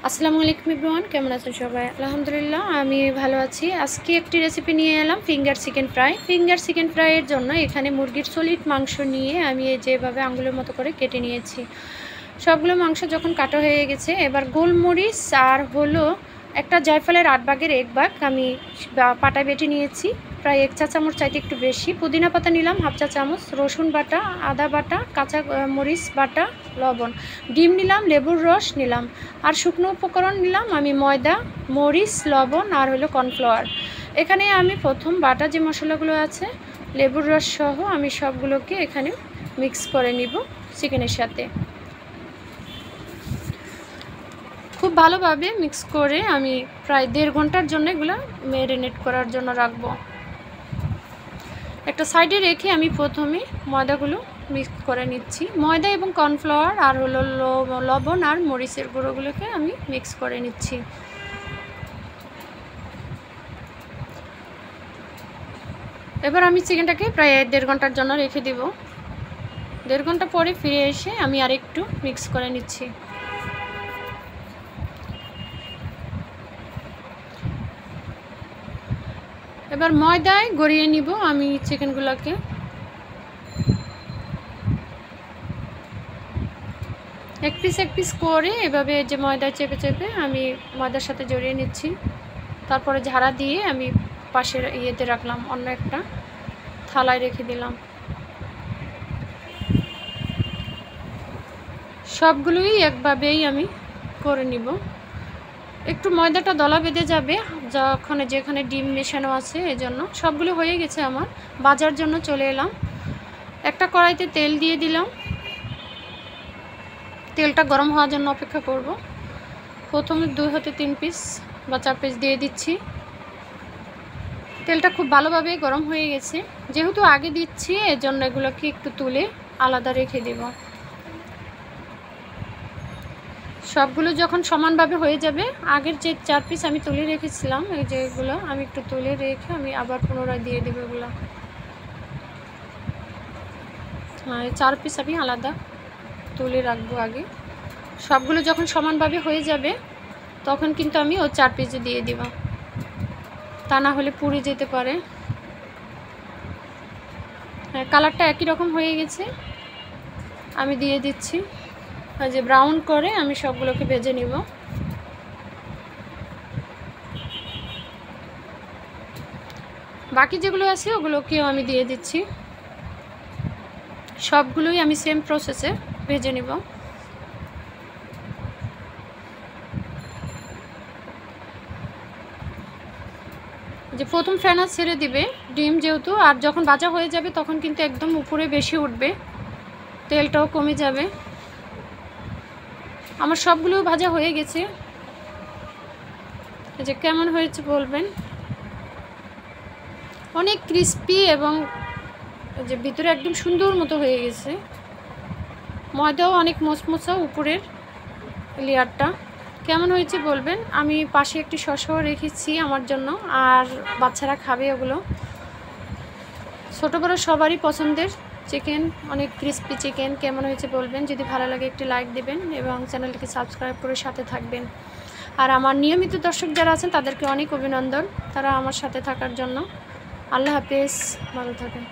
আসসালামু আলাইকুম এভরিওয়ান, কেমন আছেন সবাই? আলহামদুলিল্লাহ আমি ভালো আছি। আজকে একটি রেসিপি নিয়ে এলাম finger chicken fry. Finger chicken ফ্রাইয়ের জন্য এখানে মুরগির সলিড মাংস নিয়ে আমি যেভাবে আঙ্গুলের মতো করে কেটে নিয়েছি। সবগুলো মাংস যখন কাটা হয়ে গেছে, এবার গোলমরিচ আর হলো একটা জায়ফলের 8 ভাগের 1 ভাগ আমি পাটায় বেটে নিয়েছি, প্রায় 1 চা চামচ চাইতে একটু বেশি। পুদিনা পাতা নিলাম 1/2 চা চামচ, রসুন বাটা, আদা বাটা, কাঁচা মরিচ বাটা, লবণ, ডিম নিলাম, লেবুর রস নিলাম, আর শুকনো উপকরণ নিলাম আমি ময়দা, মরিচ, লবণ আর হলো কর্নফ্লাওয়ার। এখানে আমি প্রথম বাটা যে মশলাগুলো আছে লেবুর রস সহ আমি সবগুলোকে এখানে মিক্স করে নিব চিকেনের সাথে। খুব ভালোভাবে মিক্স করে আমি প্রায় 1.5 ঘন্টার জন্য এগুলো ম্যারিনেট করার জন্য রাখবো। একটা সাইডে রেখে আমি প্রথমে ময়দাগুলো মিক্স করে নিচ্ছি। ময়দা এবং কর্নফ্লাওয়ার আর হলো লবণ আর মরিচের গুঁড়োগুলোকে আমি মিক্স করে নিচ্ছি। এবার আমি চিকেনটাকে প্রায় 1.5 ঘন্টার জন্য রেখে দিব। 1.5 ঘন্টা পরে ফিরে এসে আমি আরেকটু মিক্স করে নিচ্ছি। এবার ময়দায় গড়িয়ে নিব আমি চিকেনগুলোকে। এক পিস করে এভাবে যে ময়দা চেপে চেপে আমি ময়দার সাথে জড়িয়ে নিচ্ছি। তারপরে ঝাড়া দিয়ে আমি পাশের ইয়েতে রাখলাম, অন্য একটা থালায় রেখে দিলাম। সবগুলোই একভাবেই আমি করে নিব। একটু ময়দাটা দলা বেঁধে যাবে যেখানে ডিম মেশানো আছে, এজন্য। সবগুলো হয়ে গেছে আমার। ভাজার জন্য চলে এলাম। একটা কড়াইতে তেল দিয়ে দিলাম। তেলটা গরম হওয়ার জন্য অপেক্ষা করব। প্রথমে 2 হতে 3 পিস বা 4 পিস দিয়ে দিচ্ছি। তেলটা খুব ভালোভাবে গরম হয়ে গেছে। যেহেতু আগে দিচ্ছি এজন্য এগুলোকে একটু তুলে আলাদা রেখে দেব। সবগুলো যখন সমানভাবে হয়ে যাবে, আগের যে 4 পিস আমি তুলে রেখেছিলাম, এই যে এগুলো আমি একটু তুলে রেখে আমি আবার পুনরায় দিয়ে দেবো এগুলো। হ্যাঁ, 4 পিস আমি আলাদা তুলে রাখবো আগে। সবগুলো যখন সমানভাবে হয়ে যাবে তখন কিন্তু আমি ওই 4 পিসে দিয়ে দিব, তা না হলে পুড়ে যেতে পারে। হ্যাঁ, কালারটা একই রকম হয়ে গেছে। আমি দিয়ে দিচ্ছি এই যে ব্রাউন করে আমি সবগুলোকে ভেজে নিব। বাকি যেগুলো আছে ওগুলোকেও আমি দিয়ে দিচ্ছি। সবগুলোই আমি সেম প্রসেসে ভেজে নিব। যে প্রথম ফেনা ছেড়ে দিবে ডিম যেহেতু, আর যখন ভাজা হয়ে যাবে তখন কিন্তু একদম উপরে বেশি উঠবে, তেলটাও কমে যাবে। আমার সবগুলো ভাজা হয়ে গেছে। এই যে কেমন হয়েছে বলবেন। অনেক ক্রিস্পি এবং যে ভিতরে একদম সুন্দর মতো হয়ে গেছে। ময়দাও অনেক মচমচা উপরের লেয়ারটা। কেমন হয়েছে বলবেন। আমি পাশে একটি শসাও রেখেছি আমার জন্য, আর বাচ্চারা খাবে ওগুলো। ছোটো বড়ো সবারই পছন্দের চিকেন, অনেক ক্রিস্পি চিকেন। কেমন হয়েছে বলবেন। যদি ভালো লাগে একটি লাইক দেবেন এবং চ্যানেলটিকে সাবস্ক্রাইব করে সাথে থাকবেন। আর আমার নিয়মিত দর্শক যারা আছেন তাদেরকে অনেক অভিনন্দন, তারা আমার সাথে থাকার জন্য। আল্লাহ হাফেজ, ভালো থাকেন।